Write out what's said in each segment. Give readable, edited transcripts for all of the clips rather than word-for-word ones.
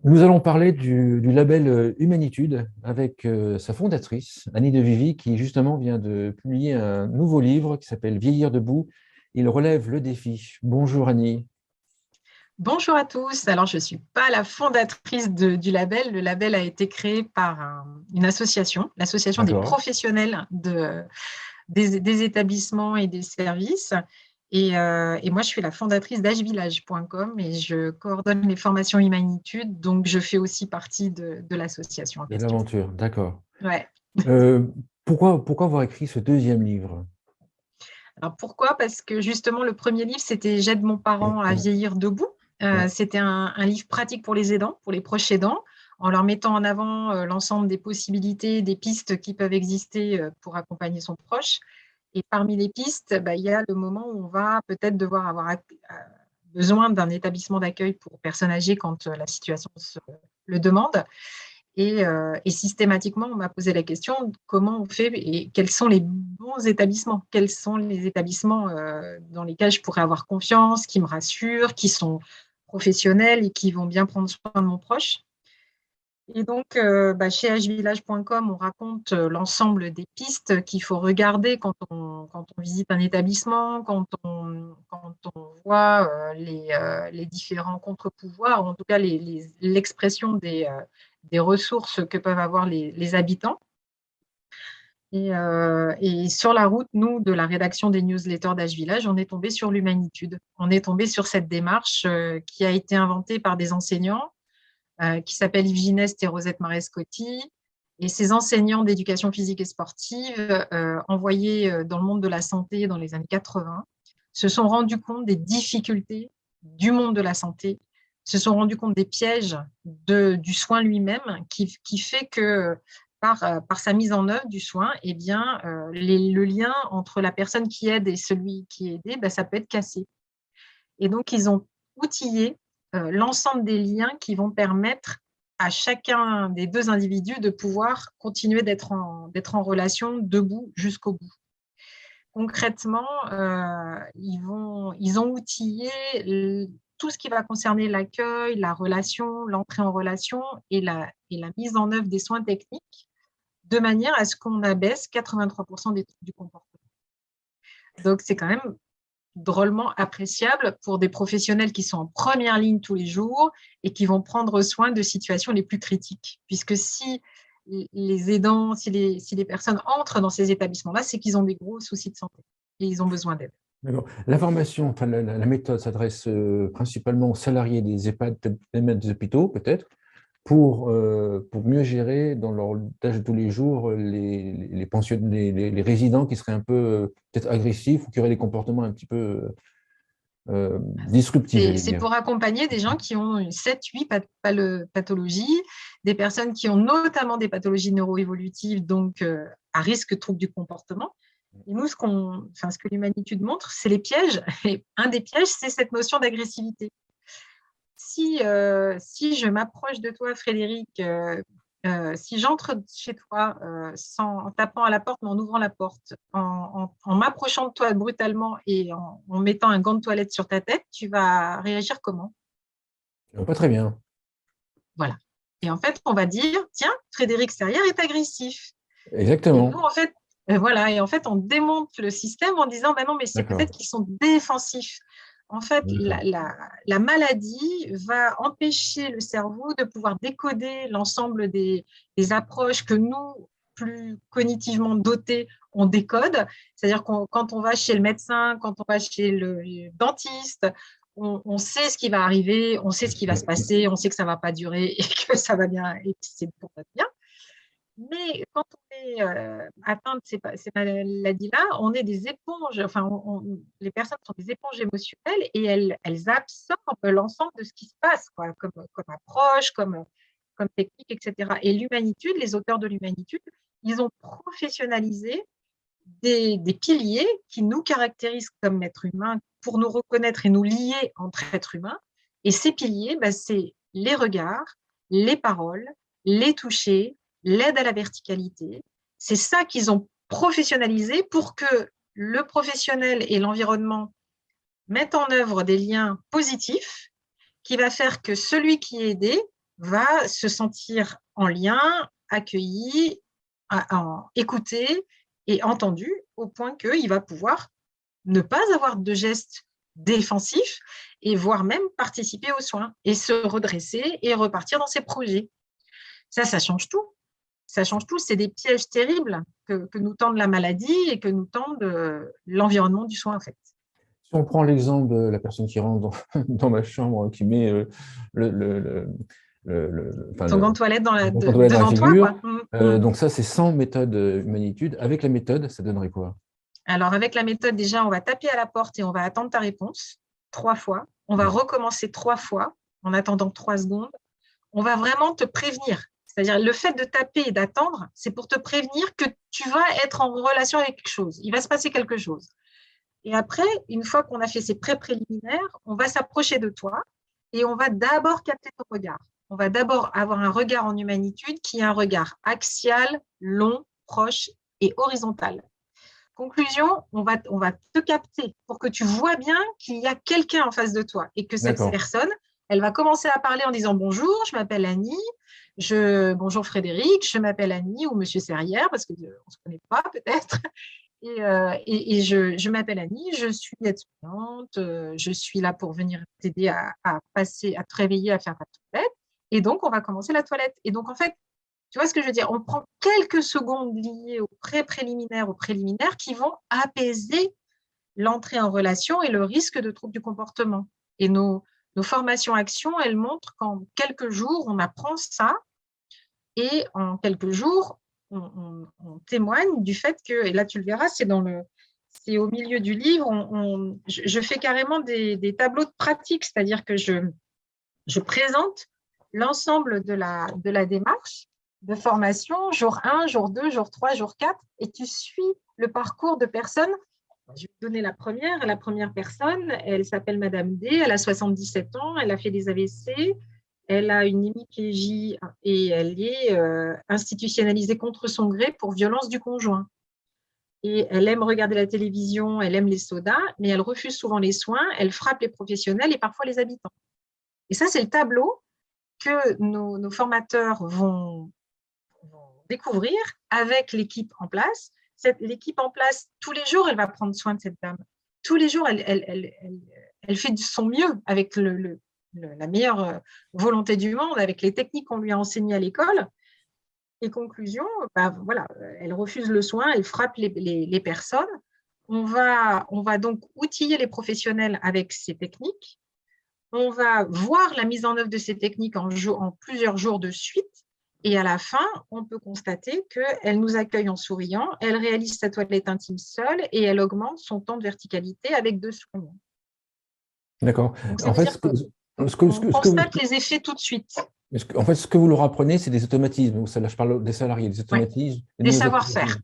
Nous allons parler du label Humanitude avec sa fondatrice, Annie Devivy, qui justement vient de publier un nouveau livre qui s'appelle Vieillir debout. Il relève le défi. Bonjour Annie. Bonjour à tous. Alors, je ne suis pas la fondatrice du label. Le label a été créé par une association, l'association des D'accord. professionnels des établissements et des services. Et moi, je suis la fondatrice d'agevillage.com et je coordonne les formations Humanitude. Donc, je fais aussi partie de l'association en De question. l'aventure, d'accord. Ouais. Euh, pourquoi avoir écrit ce deuxième livre? Alors, pourquoi? Parce que justement, le premier livre, c'était J'aide mon parent à vieillir debout. Ouais. C'était un livre pratique pour les aidants, pour les proches aidants, en leur mettant en avant l'ensemble des possibilités, des pistes qui peuvent exister pour accompagner son proche. Et parmi les pistes, il y a le moment où on va peut-être devoir avoir besoin d'un établissement d'accueil pour personnes âgées quand la situation le demande. Et systématiquement, on m'a posé la question de comment on fait et quels sont les bons établissements, quels sont les établissements dans lesquels je pourrais avoir confiance, qui me rassurent, qui sont professionnels et qui vont bien prendre soin de mon proche. Et donc, chez agevillage.com, on raconte l'ensemble des pistes qu'il faut regarder quand on visite un établissement, quand on voit les différents contre-pouvoirs, ou en tout cas l'expression des ressources que peuvent avoir les habitants. Et sur la route, nous, de la rédaction des newsletters d'Age Village, on est tombé sur l'humanitude. On est tombé sur cette démarche qui a été inventée par des enseignants qui s'appellent Yves Gineste et Rosette Marescotti. Et ces enseignants d'éducation physique et sportive, envoyés dans le monde de la santé dans les années 80, se sont rendus compte des difficultés du monde de la santé, se sont rendus compte des pièges du soin lui-même, qui fait que par sa mise en œuvre du soin, eh bien, le lien entre la personne qui aide et celui qui est aidé, ça peut être cassé. Et donc, ils ont outillé l'ensemble des liens qui vont permettre à chacun des deux individus de pouvoir continuer d'être en relation debout jusqu'au bout. Concrètement, ils ont outillé tout ce qui va concerner l'accueil, la relation, l'entrée en relation et la mise en œuvre des soins techniques de manière à ce qu'on abaisse 83% des troubles du comportement. Donc, c'est quand même drôlement appréciable pour des professionnels qui sont en première ligne tous les jours et qui vont prendre soin de situations les plus critiques. Puisque si les aidants, si les personnes entrent dans ces établissements-là, c'est qu'ils ont des gros soucis de santé et ils ont besoin d'aide. D'accord. La formation, enfin, la méthode s'adresse principalement aux salariés des EHPAD, même des hôpitaux peut-être, pour mieux gérer dans leur tâche de tous les jours les résidents qui seraient un peu peut-être agressifs ou qui auraient des comportements un petit peu disruptifs, j'allais C'est dire. pour accompagner des gens qui ont 7-8 pathologies, des personnes qui ont notamment des pathologies neuroévolutives, donc à risque de troubles du comportement. Et nous, ce que l'humanitude montre, c'est les pièges. Et un des pièges, c'est cette notion d'agressivité. Si je m'approche de toi, Frédéric, si j'entre chez toi en tapant à la porte, mais en ouvrant la porte, en m'approchant de toi brutalement et en mettant un gant de toilette sur ta tête, tu vas réagir comment? Pas très bien. Voilà. Et en fait, on va dire, tiens, Frédéric Serrière est agressif. Et nous, Exactement. en fait, voilà. Et en fait, on démonte le système en disant, non, mais c'est peut-être D'accord. qu'ils sont défensifs. En fait, D'accord. la maladie va empêcher le cerveau de pouvoir décoder l'ensemble des approches que nous, plus cognitivement dotés, on décode. C'est-à-dire quand on va chez le médecin, quand on va chez le dentiste, on sait ce qui va arriver, on sait ce qui va se passer, on sait que ça ne va pas durer et que ça va bien et que c'est pour notre bien. Mais quand on est atteint de ces maladies-là, on est des éponges, enfin, les personnes sont des éponges émotionnelles et elles absorbent l'ensemble de ce qui se passe, quoi, comme approche, comme technique, etc. Et l'humanitude, les auteurs de l'humanitude, ils ont professionnalisé des piliers qui nous caractérisent comme êtres humains pour nous reconnaître et nous lier entre êtres humains. Et ces piliers, c'est les regards, les paroles, les touchers, l'aide à la verticalité. C'est ça qu'ils ont professionnalisé pour que le professionnel et l'environnement mettent en œuvre des liens positifs qui va faire que celui qui est aidé va se sentir en lien, accueilli, écouté et entendu au point qu'il va pouvoir ne pas avoir de gestes défensifs et voire même participer aux soins et se redresser et repartir dans ses projets. Ça change tout. Ça change tout. C'est des pièges terribles que nous tendent la maladie et que nous tendent l'environnement du soin, en fait. Si on prend l'exemple de la personne qui rentre dans ma chambre, qui met Ton gant de toilette dans la devant toi, figure, quoi. donc ça, c'est sans méthode humanitude. Avec la méthode, ça donnerait quoi? Alors, avec la méthode, déjà, on va taper à la porte et on va attendre ta réponse 3 fois. On va recommencer 3 fois en attendant 3 secondes. On va vraiment te prévenir. C'est-à-dire, le fait de taper et d'attendre, c'est pour te prévenir que tu vas être en relation avec quelque chose. Il va se passer quelque chose. Et après, une fois qu'on a fait ces pré-préliminaires, on va s'approcher de toi et on va d'abord capter ton regard. On va d'abord avoir un regard en humanitude qui est un regard axial, long, proche et horizontal. Conclusion, on va te capter pour que tu vois bien qu'il y a quelqu'un en face de toi et que cette personne, elle va commencer à parler en disant bonjour, je m'appelle Annie, bonjour Frédéric, je m'appelle Annie ou Monsieur Serrière parce qu'on ne se connaît pas peut-être. Et je m'appelle Annie, je suis étudiante, je suis là pour venir t'aider à te réveiller, à faire ta toilette. Et donc, on va commencer la toilette. Et donc, en fait, tu vois ce que je veux dire? On prend quelques secondes liées aux préliminaires qui vont apaiser l'entrée en relation et le risque de troubles du comportement. Et nos formations actions, elles montrent qu'en quelques jours, on apprend ça et en quelques jours, on témoigne du fait que, et là tu le verras, c'est au milieu du livre, je fais carrément des tableaux de pratique, c'est-à-dire que je présente l'ensemble de la démarche de formation, jour 1, jour 2, jour 3, jour 4, et tu suis le parcours de personnes. Je vais te donner la première personne, elle s'appelle Madame D, elle a 77 ans, elle a fait des AVC, elle a une hémiplégie et elle est institutionnalisée contre son gré pour violence du conjoint. Et elle aime regarder la télévision, elle aime les sodas, mais elle refuse souvent les soins, elle frappe les professionnels et parfois les habitants. Et ça, c'est le tableau que nos formateurs vont découvrir avec l'équipe en place. L'équipe en place, tous les jours, elle va prendre soin de cette dame. Tous les jours, elle fait de son mieux avec la meilleure volonté du monde, avec les techniques qu'on lui a enseignées à l'école. Et conclusion, voilà, elle refuse le soin, elle frappe les personnes. On va donc outiller les professionnels avec ces techniques. On va voir la mise en œuvre de ces techniques en plusieurs jours de suite. Et à la fin, on peut constater qu'elle nous accueille en souriant, elle réalise sa toilette intime seule et elle augmente son temps de verticalité avec 2 secondes. D'accord. En fait, on constate les effets tout de suite. En fait, ce que vous leur apprenez, c'est des automatismes. Là, je parle des salariés, des automatismes. Des savoir-faire,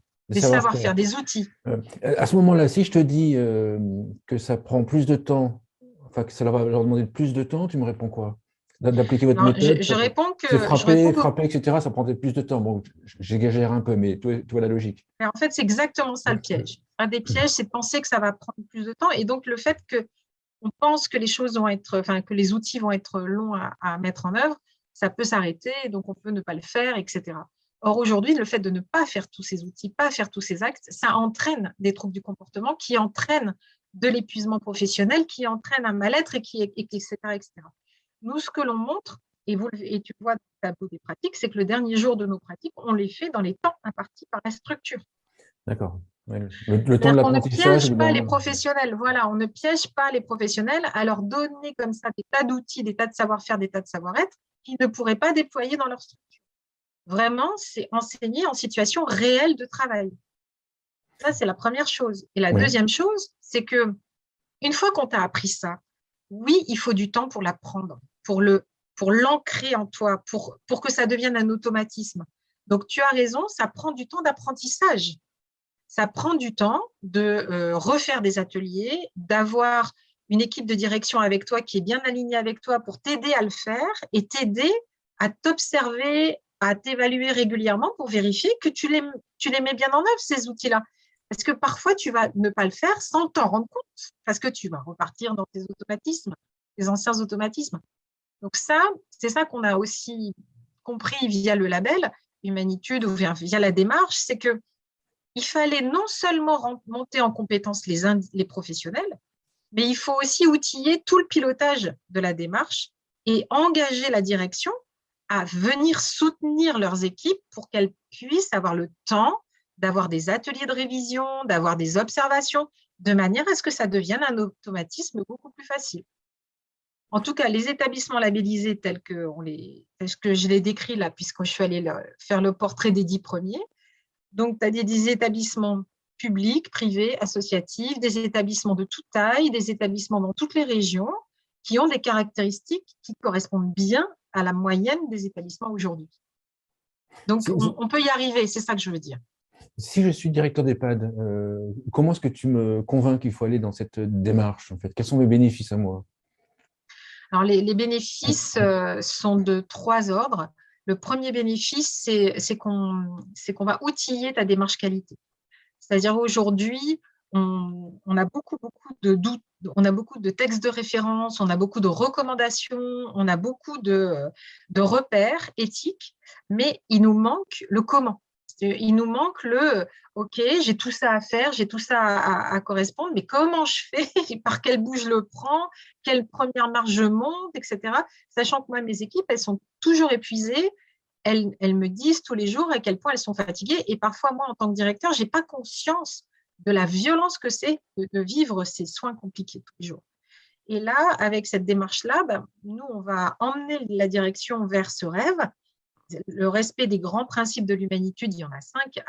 des outils. À ce moment-là, si je te dis que ça prend plus de temps, enfin que ça va leur demander plus de temps, tu me réponds quoi? D'appliquer votre méthode? Je réponds que… frapper, etc., ça prendrait plus de temps. Bon, j'exagère un peu, mais tu vois la logique. Mais en fait, c'est exactement ça le piège. Un des pièges, c'est de penser que ça va prendre plus de temps. Et donc, le fait qu'on pense que que les outils vont être longs à mettre en œuvre, ça peut s'arrêter, donc on peut ne pas le faire, etc. Or, aujourd'hui, le fait de ne pas faire tous ces outils, pas faire tous ces actes, ça entraîne des troubles du comportement qui entraînent de l'épuisement professionnel, qui entraînent un mal-être, etc., etc. Nous, ce que l'on montre, et tu vois dans le tableau des pratiques, c'est que le dernier jour de nos pratiques, on les fait dans les temps impartis par la structure. D'accord. Le temps de l'apprentissage. On ne piège pas les professionnels. Voilà, on ne piège pas les professionnels à leur donner comme ça des tas d'outils, des tas de savoir-faire, des tas de savoir-être qu'ils ne pourraient pas déployer dans leur structure. Vraiment, c'est enseigner en situation réelle de travail. Ça, c'est la première chose. Et la deuxième chose, c'est que une fois qu'on t'a appris ça, oui, il faut du temps pour l'apprendre, pour l'ancrer en toi, pour que ça devienne un automatisme. Donc, tu as raison, ça prend du temps d'apprentissage. Ça prend du temps de refaire des ateliers, d'avoir une équipe de direction avec toi qui est bien alignée avec toi pour t'aider à le faire et t'aider à t'observer, à t'évaluer régulièrement pour vérifier que tu les mets bien en œuvre, ces outils-là. Parce que parfois, tu vas ne pas le faire sans t'en rendre compte, parce que tu vas repartir dans tes automatismes, tes anciens automatismes. Donc c'est ça qu'on a aussi compris via le label Humanitude ou via la démarche, c'est qu'il fallait non seulement monter en compétence les professionnels, mais il faut aussi outiller tout le pilotage de la démarche et engager la direction à venir soutenir leurs équipes pour qu'elles puissent avoir le temps d'avoir des ateliers de révision, d'avoir des observations, de manière à ce que ça devienne un automatisme beaucoup plus facile. En tout cas, les établissements labellisés tels que je les décris là, puisque je suis allée faire le portrait des 10 premiers, donc tu as des établissements publics, privés, associatifs, des établissements de toute taille, des établissements dans toutes les régions qui ont des caractéristiques qui correspondent bien à la moyenne des établissements aujourd'hui. Donc, on peut y arriver, c'est ça que je veux dire. Si je suis directeur d'EHPAD, comment est-ce que tu me convaincs qu'il faut aller dans cette démarche en fait? Quels sont mes bénéfices à moi? Alors, les bénéfices sont de 3 ordres. Le premier bénéfice, c'est qu'on va outiller ta démarche qualité. C'est-à-dire aujourd'hui, on a beaucoup de doutes, on a beaucoup de textes de référence, on a beaucoup de recommandations, on a beaucoup de repères éthiques, mais il nous manque le comment. Il nous manque OK, j'ai tout ça à faire, j'ai tout ça à correspondre, mais comment je fais? Par quel bout je le prends? Quelle première marche je monte, etc. Sachant que moi, mes équipes, elles sont toujours épuisées. Elles me disent tous les jours à quel point elles sont fatiguées. Et parfois, moi, en tant que directeur, je n'ai pas conscience de la violence que c'est de vivre ces soins compliqués tous les jours. Et là, avec cette démarche-là, nous, on va emmener la direction vers ce rêve. Le respect des grands principes de l'humanitude, il y en a 5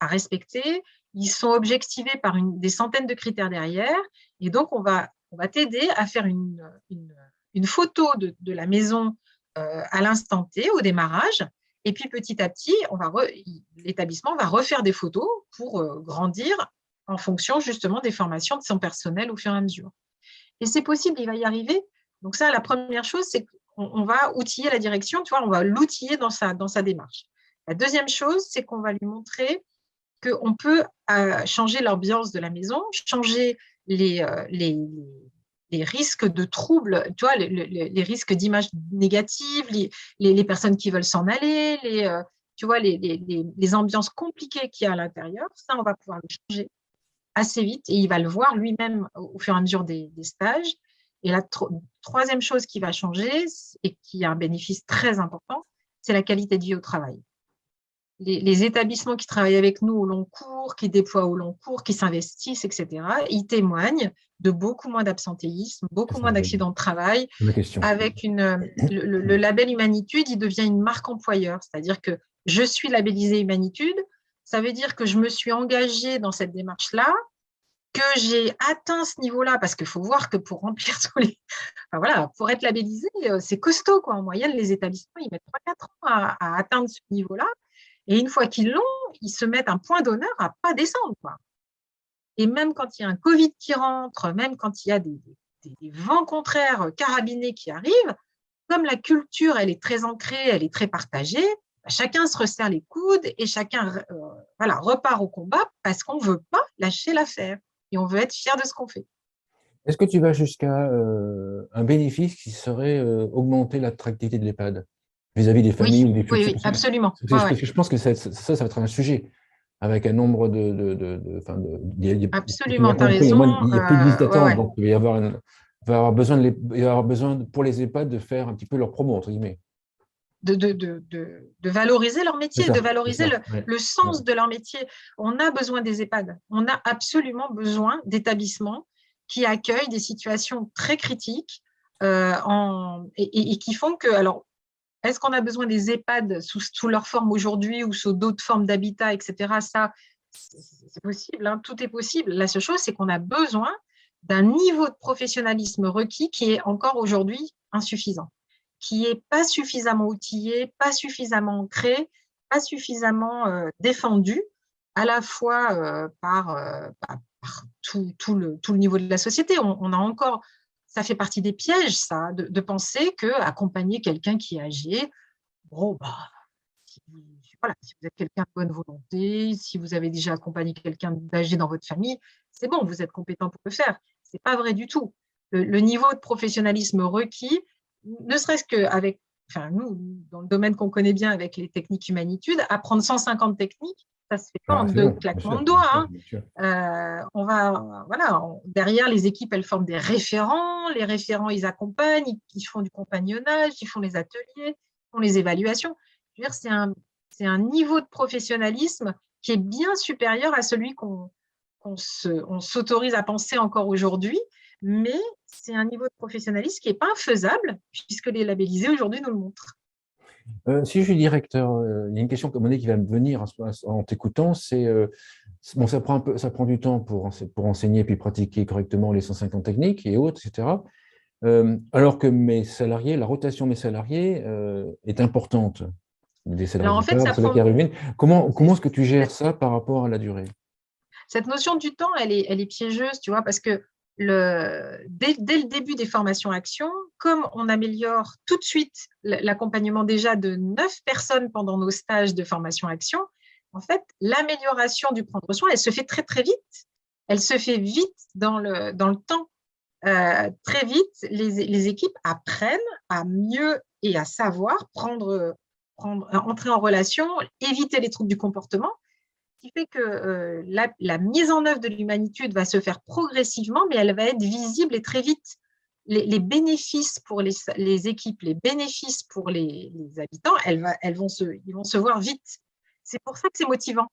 à respecter. Ils sont objectivés par des centaines de critères derrière. Et donc, on va t'aider à faire une photo de la maison à l'instant T, au démarrage. Et puis, petit à petit, l'établissement va refaire des photos pour grandir en fonction justement des formations de son personnel au fur et à mesure. Et c'est possible, il va y arriver. Donc ça, la première chose, c'est qu'on va outiller la direction, tu vois, on va l'outiller dans sa démarche. La deuxième chose, c'est qu'on va lui montrer qu'on peut changer l'ambiance de la maison, changer les risques de troubles, tu vois, les risques d'images négatives, les personnes qui veulent s'en aller, tu vois, les ambiances compliquées qu'il y a à l'intérieur. Ça, on va pouvoir le changer assez vite et il va le voir lui-même au fur et à mesure des stages. Et la troisième chose qui va changer et qui a un bénéfice très important, c'est la qualité de vie au travail. Les établissements qui travaillent avec nous au long cours, qui déploient au long cours, qui s'investissent, etc., ils témoignent de beaucoup moins d'absentéisme, beaucoup moins d'accidents de travail. Avec le label Humanitude, il devient une marque employeur, c'est-à-dire que je suis labellisée Humanitude, ça veut dire que je me suis engagée dans cette démarche-là, que j'ai atteint ce niveau-là, parce qu'il faut voir que pour remplir tous les… Enfin, voilà, pour être labellisé, c'est costaud, quoi. En moyenne, les établissements, ils mettent 3-4 ans à atteindre ce niveau-là. Et une fois qu'ils l'ont, ils se mettent un point d'honneur à ne pas descendre, quoi. Et même quand il y a un Covid qui rentre, même quand il y a des vents contraires carabinés qui arrivent, comme la culture, elle est très ancrée, elle est très partagée, chacun se resserre les coudes et chacun repart au combat parce qu'on ne veut pas lâcher l'affaire et on veut être fier de ce qu'on fait. Est-ce que tu vas jusqu'à un bénéfice qui serait augmenter l'attractivité de l'EHPAD vis-à-vis des familles ou des futurs? Oui, absolument. Parce que je pense que ça va être un sujet avec un nombre absolument, tu as raison. Il n'y a plus de liste d'attente, donc il va y avoir besoin pour les EHPAD de faire un petit peu leur promo, entre guillemets. De valoriser leur métier, de valoriser le sens de leur métier. On a besoin des EHPAD. On a absolument besoin d'établissements qui accueillent des situations très critiques et qui font que… Alors, est-ce qu'on a besoin des EHPAD sous leur forme aujourd'hui ou sous d'autres formes d'habitat, etc. Ça, c'est possible, hein, tout est possible. La seule chose, c'est qu'on a besoin d'un niveau de professionnalisme requis qui est encore aujourd'hui insuffisant, qui n'est pas suffisamment outillé, pas suffisamment ancré, pas suffisamment défendu, à la fois par tout le niveau de la société. On a encore… Ça fait partie des pièges, ça, de penser qu'accompagner quelqu'un qui est âgé, si vous êtes quelqu'un de bonne volonté, si vous avez déjà accompagné quelqu'un d'âgé dans votre famille, c'est bon, vous êtes compétent pour le faire. Ce n'est pas vrai du tout. Le niveau de professionnalisme requis, ne serait-ce qu'avec, enfin, nous, dans le domaine qu'on connaît bien avec les techniques humanitudes, apprendre 150 techniques, ça ne se fait pas en C'est deux long, bien claquements sûr, de bien doigts, sûr, hein. bien sûr. Derrière, les équipes, elles forment des référents. Les référents, ils accompagnent, ils font du compagnonnage, ils font les ateliers, ils font les évaluations. Je veux dire, c'est un niveau de professionnalisme qui est bien supérieur à celui qu'on s'autorise à penser encore aujourd'hui, mais c'est un niveau de professionnalisme qui n'est pas infaisable, puisque les labellisés aujourd'hui nous le montrent. Si je suis directeur, il y a une question qui va me venir en t'écoutant, c'est bon, ça prend du temps pour enseigner puis pratiquer correctement les 150 techniques et autres, etc. Alors que la rotation de mes salariés est importante. Des salariés Alors en qui fait, partent, ça des salariés prend. qui reviennent. Comment est-ce que tu gères ça par rapport à la durée? Cette notion du temps, elle est piégeuse, tu vois, parce que dès le début des formations actions, comme on améliore tout de suite l'accompagnement déjà de 9 personnes pendant nos stages de formation action, en fait, l'amélioration du prendre soin, elle se fait très, très vite. Elle se fait vite dans le temps. Très vite, les équipes apprennent à mieux et à savoir entrer en relation, éviter les troubles du comportement, qui fait que la mise en œuvre de l'humanitude va se faire progressivement, mais elle va être visible et très vite. Les bénéfices pour les équipes, les bénéfices pour les habitants, ils vont se voir vite. C'est pour ça que c'est motivant.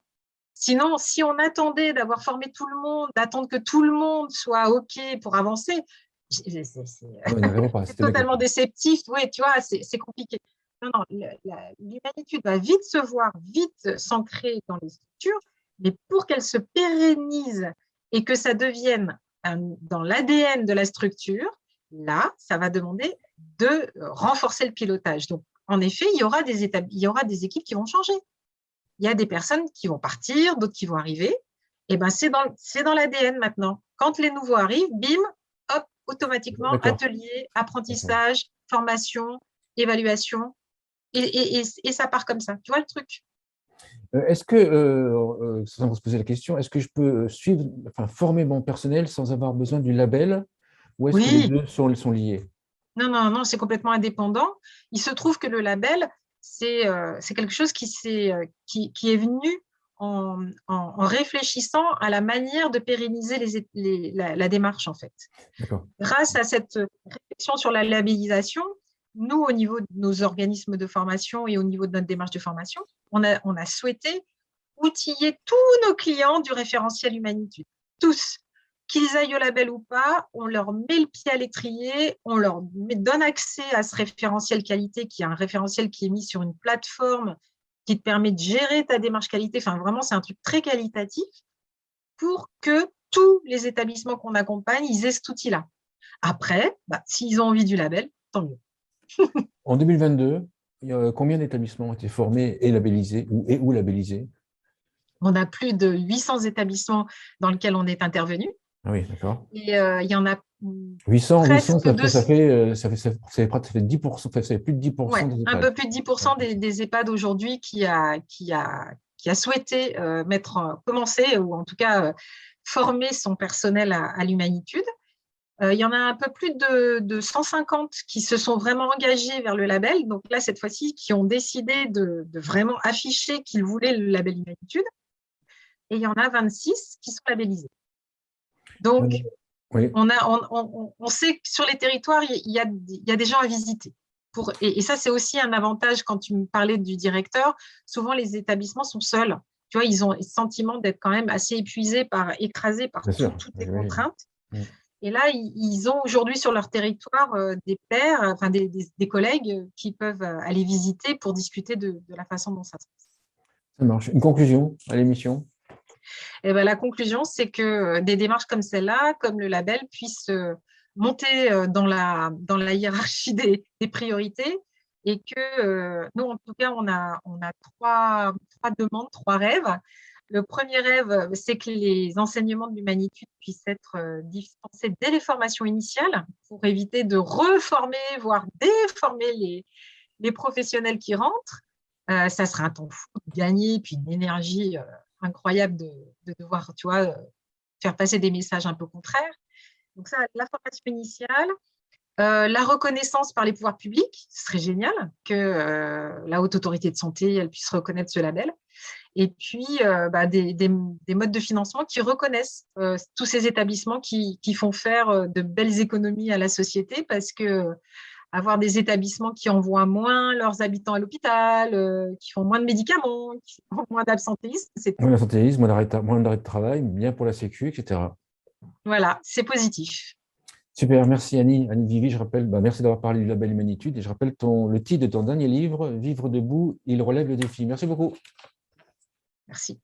Sinon, si on attendait d'avoir formé tout le monde, d'attendre que tout le monde soit OK pour avancer, On n'arrivera pas, c'est c'était ma totalement question. déceptif. Oui, tu vois, c'est compliqué. Non, non, l'humanitude va vite se voir, vite s'ancrer dans les structures, mais pour qu'elle se pérennise et que ça devienne dans l'ADN de la structure, là, ça va demander de renforcer le pilotage. Donc, en effet, il y aura des équipes qui vont changer. Il y a des personnes qui vont partir, d'autres qui vont arriver. Et ben, c'est dans l'ADN maintenant. Quand les nouveaux arrivent, bim, hop, automatiquement, D'accord. atelier, apprentissage, formation, évaluation, et ça part comme ça. Tu vois le truc? Est-ce que, sans se poser la question, est-ce que je peux former mon personnel sans avoir besoin du label, ou est-ce que les Oui, deux sont liés? non, non, non, c'est complètement indépendant. Il se trouve que le label, c'est quelque chose qui est venu en réfléchissant à la manière de pérenniser la démarche, en fait. D'accord. Grâce à cette réflexion sur la labellisation, nous, au niveau de nos organismes de formation et au niveau de notre démarche de formation, on a souhaité outiller tous nos clients du référentiel Humanitude. Tous. Qu'ils aillent au label ou pas, on leur met le pied à l'étrier, on leur donne accès à ce référentiel qualité, qui est un référentiel qui est mis sur une plateforme qui te permet de gérer ta démarche qualité. Enfin, vraiment, c'est un truc très qualitatif pour que tous les établissements qu'on accompagne, ils aient cet outil-là. Après, s'ils ont envie du label, tant mieux. En 2022, combien d'établissements ont été formés et labellisés ou labellisés? On a plus de 800 établissements dans lesquels on est intervenu. Ah oui, d'accord. Et il y en a 800, presque deux. ça fait 10%, ça fait plus de 10% Ouais, des un EHPAD. peu plus de 10% des EHPAD aujourd'hui qui a souhaité commencer, ou en tout cas former son personnel à l'humanitude. Il y en a un peu plus de 150 qui se sont vraiment engagés vers le label. Donc là, cette fois-ci, qui ont décidé de vraiment afficher qu'ils voulaient le label humanitude. Et il y en a 26 qui sont labellisés. Euh, Donc, oui, on sait que sur les territoires, il y a des gens à visiter. Et ça, c'est aussi un avantage quand tu me parlais du directeur. Souvent, les établissements sont seuls. Tu vois, ils ont le sentiment d'être quand même assez écrasés par bien sûr, toutes les j'imagine. contraintes. Et là, ils ont aujourd'hui sur leur territoire des pairs, enfin des collègues qui peuvent aller visiter pour discuter de la façon dont ça se passe. Ça marche. Une conclusion à l'émission? Et ben, la conclusion, c'est que des démarches comme celle-là, comme le label, puissent monter dans la hiérarchie des priorités, et que nous, en tout cas, on a trois demandes, trois rêves. Le premier rêve, c'est que les enseignements de l'humanitude puissent être dispensés dès les formations initiales pour éviter de reformer, voire déformer les professionnels qui rentrent. Ça serait un temps fou de gagner, puis une énergie incroyable de devoir, tu vois, faire passer des messages un peu contraires. Donc ça, la formation initiale. La reconnaissance par les pouvoirs publics, ce serait génial que la Haute Autorité de Santé elle puisse reconnaître ce label. Et puis, des modes de financement qui reconnaissent tous ces établissements qui font faire de belles économies à la société, parce que avoir des établissements qui envoient moins leurs habitants à l'hôpital, qui font moins de médicaments, qui font moins d'absentéisme, Moins d'absentéisme, moins d'arrêt de travail, bien pour la Sécu, etc. voilà, c'est positif. Super, merci Annie. Annie Vivi, je rappelle, merci d'avoir parlé du label Humanitude et je rappelle le titre de ton dernier livre, Vivre debout, il relève le défi. Merci beaucoup. Merci.